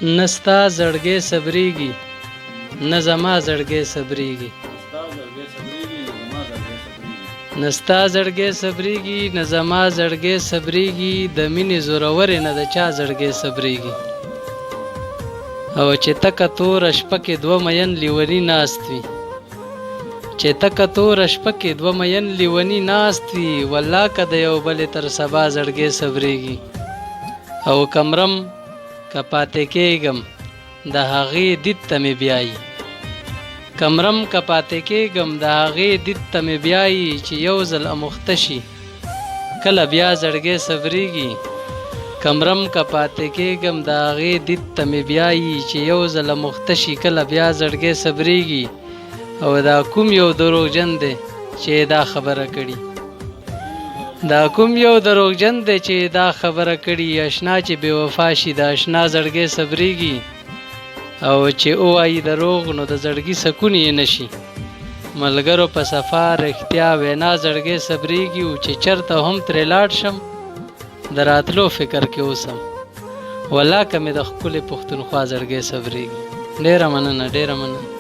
نستا زړګی صبرېږي نه زما زړګی صبرېږي نستا زړګی صبرېږي نه زما زړګی صبرېږي د مینې زورورې نه د چا زړګی صبرېږي او چې تکه توره شپه کې دوه مین لیوني ناست وي چې تکه توره شپه کې دوه مین لیوني ناست وي والله که د یو بلې تر سبا زړګی صبرېږي او کمرم که پاتې کېږم د هغې دید ته مې بیایي کمرم که پاتې کېږم د هغې دید ته مې بیایي چې یو ځل اموخته شي کله بیا زړګی صبرېږي کمرم که پاتې کېږم د هغې دید ته مې بیایي چې یو ځل اموخته شي کله بیا زړګی صبرېږي او دا کوم یو دروغجن دی چې دا خبره کړي دا کوم یو دروغجن دی چې دا خبره کړي اشنا چې بې وفا شي د اشنا زړګی صبرېږي او چې ووایي دروغ نو د زړګي سکون یې نشي ملګرو په صفا رښتیا وینا زړګی صبرېږي او چې چرته هم ترې لاړ شم د راتلو فکر کې اوسم والله که مې د ښکلې پښتونخوا زړګی صبرېږي ډېره مننه